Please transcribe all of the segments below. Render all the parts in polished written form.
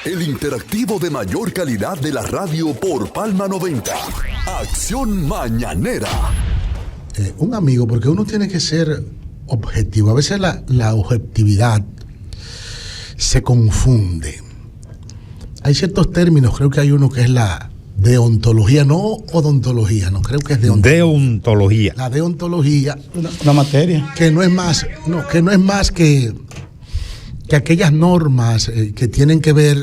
el interactivo de mayor calidad de la radio por Palma 90. Acción Mañanera. Un amigo, porque uno tiene que ser objetivo. A veces la objetividad se confunde. Hay ciertos términos, creo que hay uno que es la deontología, no odontología, no, creo que es deontología. La deontología, una materia que no es más, que aquellas normas que tienen que ver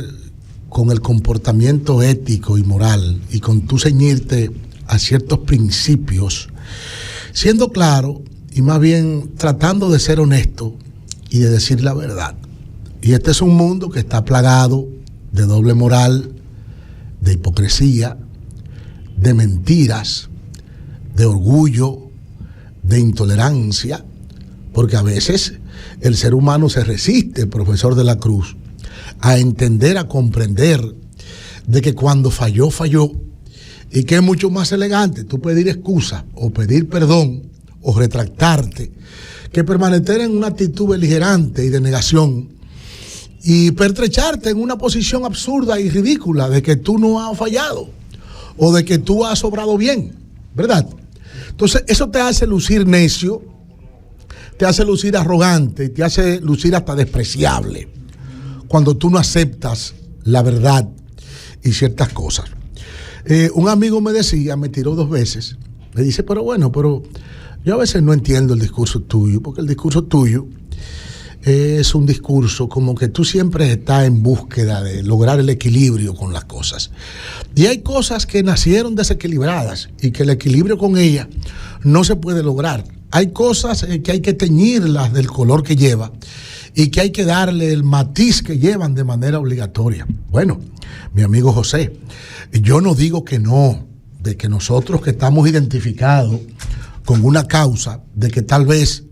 con el comportamiento ético y moral y con tú ceñirte a ciertos principios, siendo claro y más bien tratando de ser honesto y de decir la verdad. Y este es un mundo que está plagado de doble moral, de hipocresía, de mentiras, de orgullo, de intolerancia, porque a veces el ser humano se resiste, profesor de la Cruz, a entender, a comprender de que cuando falló, falló, y que es mucho más elegante tú pedir excusa o pedir perdón o retractarte que permanecer en una actitud beligerante y de negación y pertrecharte en una posición absurda y ridícula de que tú no has fallado o de que tú has obrado bien, ¿verdad? Entonces eso te hace lucir necio, te hace lucir arrogante y te hace lucir hasta despreciable cuando tú no aceptas la verdad y ciertas cosas. Un amigo me decía, me tiró 2 veces, me dice, pero yo a veces no entiendo el discurso tuyo, porque el discurso tuyo es un discurso como que tú siempre estás en búsqueda de lograr el equilibrio con las cosas. Y hay cosas que nacieron desequilibradas y que el equilibrio con ellas no se puede lograr. Hay cosas que hay que teñirlas del color que lleva y que hay que darle el matiz que llevan de manera obligatoria. Bueno, mi amigo José, yo no digo que no, de que nosotros que estamos identificados con una causa, de que tal vez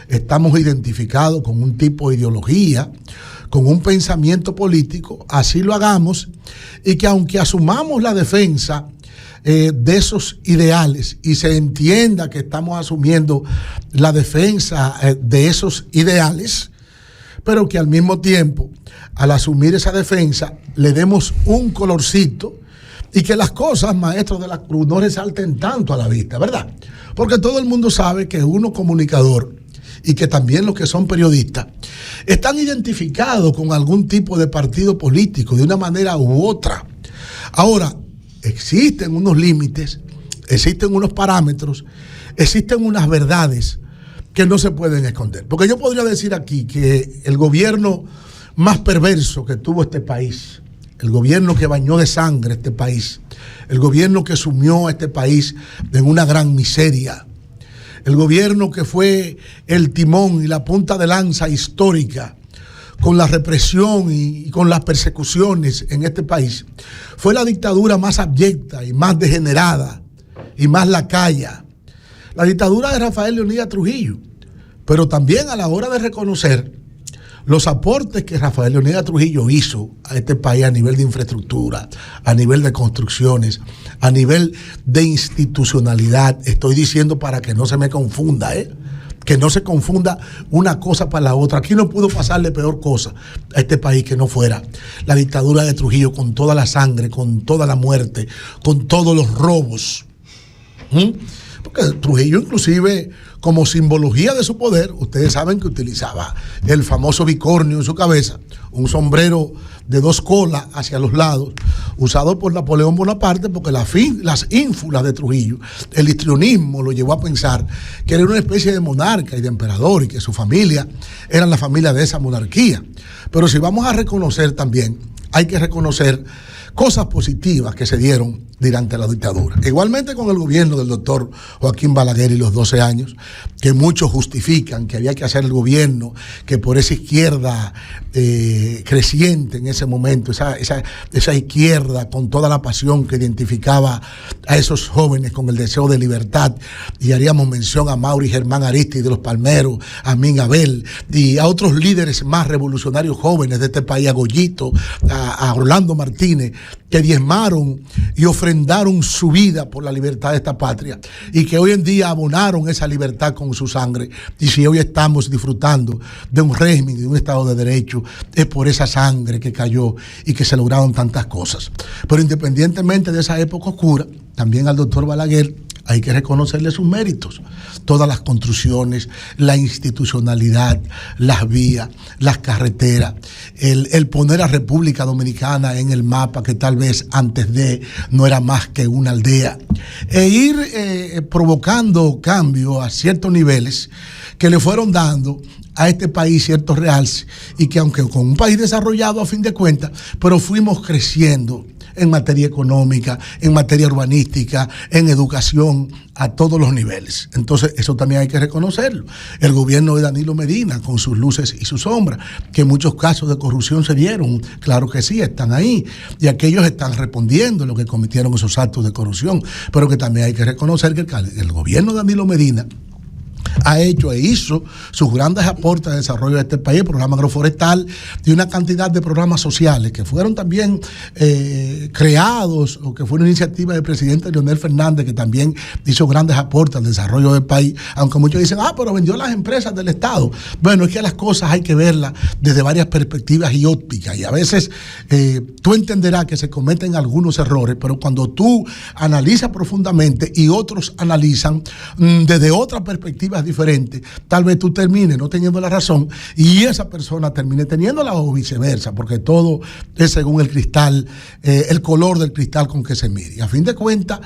estamos identificados con un tipo de ideología, con un pensamiento político, así lo hagamos, y que aunque asumamos la defensa de esos ideales y se entienda que estamos asumiendo la defensa de esos ideales, pero que al mismo tiempo, al asumir esa defensa, le demos un colorcito y que las cosas, maestros de la Cruz, no resalten tanto a la vista, ¿verdad? Porque todo el mundo sabe que uno comunicador y que también los que son periodistas están identificados con algún tipo de partido político de una manera u otra. Ahora, existen unos límites, existen unos parámetros, existen unas verdades que no se pueden esconder. Porque yo podría decir aquí que el gobierno más perverso que tuvo este país, el gobierno que bañó de sangre este país, el gobierno que sumió a este país en una gran miseria, el gobierno que fue el timón y la punta de lanza histórica con la represión y con las persecuciones en este país, fue la dictadura más abyecta y más degenerada y más lacaya, la dictadura de Rafael Leónidas Trujillo. Pero también a la hora de reconocer los aportes que Rafael Leónidas Trujillo hizo a este país a nivel de infraestructura, a nivel de construcciones, a nivel de institucionalidad, estoy diciendo para que no se me confunda, que no se confunda una cosa para la otra. Aquí no pudo pasarle peor cosa a este país que no fuera la dictadura de Trujillo, con toda la sangre, con toda la muerte, con todos los robos. Porque Trujillo, inclusive, como simbología de su poder, ustedes saben que utilizaba el famoso bicornio en su cabeza, un sombrero de 2 colas hacia los lados, usado por Napoleón Bonaparte, porque las ínfulas de Trujillo, el histrionismo lo llevó a pensar que era una especie de monarca y de emperador y que su familia eran la familia de esa monarquía. Pero si vamos a reconocer también, hay que reconocer cosas positivas que se dieron durante la dictadura. Igualmente con el gobierno del doctor Joaquín Balaguer y los 12 años, que muchos justifican que había que hacer el gobierno, que por esa izquierda creciente en ese momento, esa izquierda con toda la pasión que identificaba a esos jóvenes con el deseo de libertad, y haríamos mención a Mauri Germán Aristides de los Palmeros, a Min Abel y a otros líderes más revolucionarios jóvenes de este país, a Goyito, a Orlando Martínez, que diezmaron y ofrendaron su vida por la libertad de esta patria y que hoy en día abonaron esa libertad con su sangre. Y si hoy estamos disfrutando de un régimen y de un Estado de Derecho, es por esa sangre que cayó y que se lograron tantas cosas. Pero independientemente de esa época oscura, también al doctor Balaguer hay que reconocerle sus méritos. Todas las construcciones, la institucionalidad, las vías, las carreteras, el poner a República Dominicana en el mapa, que tal vez antes de no era más que una aldea, e ir provocando cambios a ciertos niveles que le fueron dando a este país ciertos realces, y que aunque con un país desarrollado a fin de cuentas, pero fuimos creciendo en materia económica, en materia urbanística, en educación, a todos los niveles. Entonces, eso también hay que reconocerlo. El gobierno de Danilo Medina, con sus luces y sus sombras, que muchos casos de corrupción se dieron, claro que sí, están ahí, y aquellos están respondiendo lo que cometieron esos actos de corrupción, pero que también hay que reconocer que el gobierno de Danilo Medina ha hecho e hizo sus grandes aportes al desarrollo de este país, el programa agroforestal y una cantidad de programas sociales que fueron también creados, o que fue una iniciativa del presidente Leonel Fernández, que también hizo grandes aportes al desarrollo del país, aunque muchos dicen, pero vendió las empresas del Estado. Bueno, es que las cosas hay que verlas desde varias perspectivas y ópticas, y a veces tú entenderás que se cometen algunos errores, pero cuando tú analizas profundamente y otros analizan desde otra perspectiva diferente, tal vez tú termines no teniendo la razón y esa persona termine teniéndola, o viceversa, porque todo es según el cristal, el color del cristal con que se mire. Y a fin de cuentas,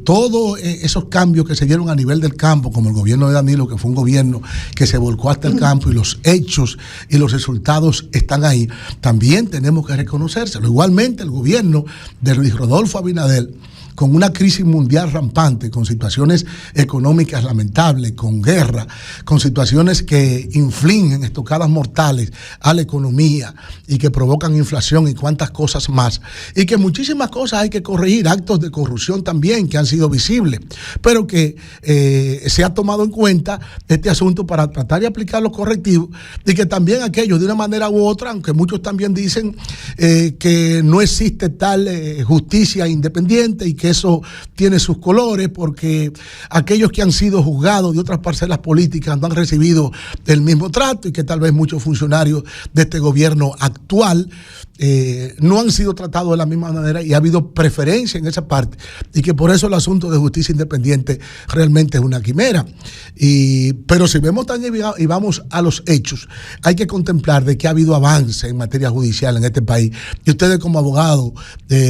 todos esos cambios que se dieron a nivel del campo, como el gobierno de Danilo, que fue un gobierno que se volcó hasta el campo, y los hechos y los resultados están ahí, también tenemos que reconocérselo. Igualmente el gobierno de Luis Rodolfo Abinader, con una crisis mundial rampante, con situaciones económicas lamentables, con guerra, con situaciones que infligen estocadas mortales a la economía y que provocan inflación y cuantas cosas más, y que muchísimas cosas hay que corregir, actos de corrupción también que han sido visibles, pero que se ha tomado en cuenta este asunto para tratar de aplicar los correctivos, y que también aquellos de una manera u otra, aunque muchos también dicen que no existe tal justicia independiente y que eso tiene sus colores, porque aquellos que han sido juzgados de otras parcelas políticas no han recibido el mismo trato, y que tal vez muchos funcionarios de este gobierno actual no han sido tratados de la misma manera, y ha habido preferencia en esa parte, y que por eso el asunto de justicia independiente realmente es una quimera. Pero si vemos también y vamos a los hechos, hay que contemplar de que ha habido avance en materia judicial en este país, y ustedes como abogados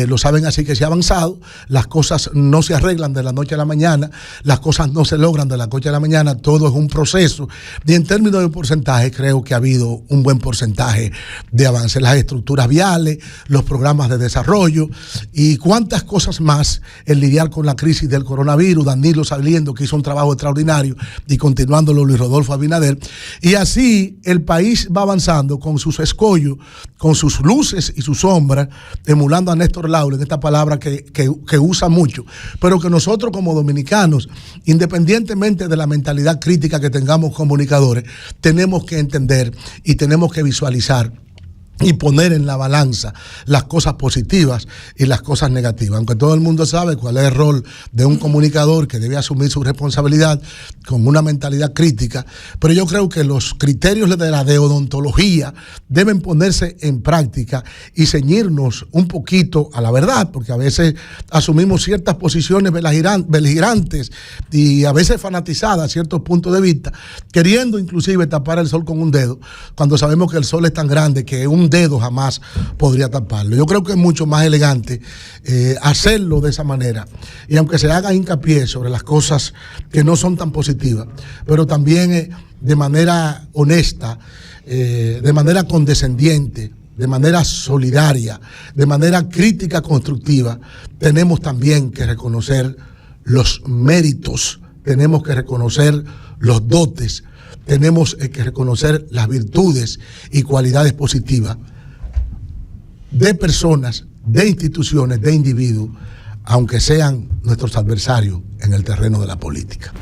lo saben, así que se ha avanzado. Las cosas no se arreglan de la noche a la mañana, las cosas no se logran de la noche a la mañana, todo es un proceso, y en términos de porcentaje creo que ha habido un buen porcentaje de avance. Las estructuras viales, los programas de desarrollo y cuántas cosas más, el lidiar con la crisis del coronavirus, Danilo saliendo, que hizo un trabajo extraordinario, y continuándolo Luis Rodolfo Abinader, y así el país va avanzando con sus escollos, con sus luces y sus sombras, emulando a Néstor Lauro en esta palabra que usa mucho, pero que nosotros como dominicanos, independientemente de la mentalidad crítica que tengamos comunicadores, tenemos que entender y tenemos que visualizar y poner en la balanza las cosas positivas y las cosas negativas, aunque todo el mundo sabe cuál es el rol de un comunicador que debe asumir su responsabilidad con una mentalidad crítica, pero yo creo que los criterios de la deodontología deben ponerse en práctica y ceñirnos un poquito a la verdad, porque a veces asumimos ciertas posiciones beligerantes y a veces fanatizadas a ciertos puntos de vista, queriendo inclusive tapar el sol con un dedo, cuando sabemos que el sol es tan grande que un dedo jamás podría taparlo. Yo creo que es mucho más elegante hacerlo de esa manera, y aunque se haga hincapié sobre las cosas que no son tan positivas, pero también de manera honesta, de manera condescendiente, de manera solidaria, de manera crítica constructiva, tenemos también que reconocer los méritos, tenemos que reconocer los dotes, tenemos que reconocer las virtudes y cualidades positivas de personas, de instituciones, de individuos, aunque sean nuestros adversarios en el terreno de la política.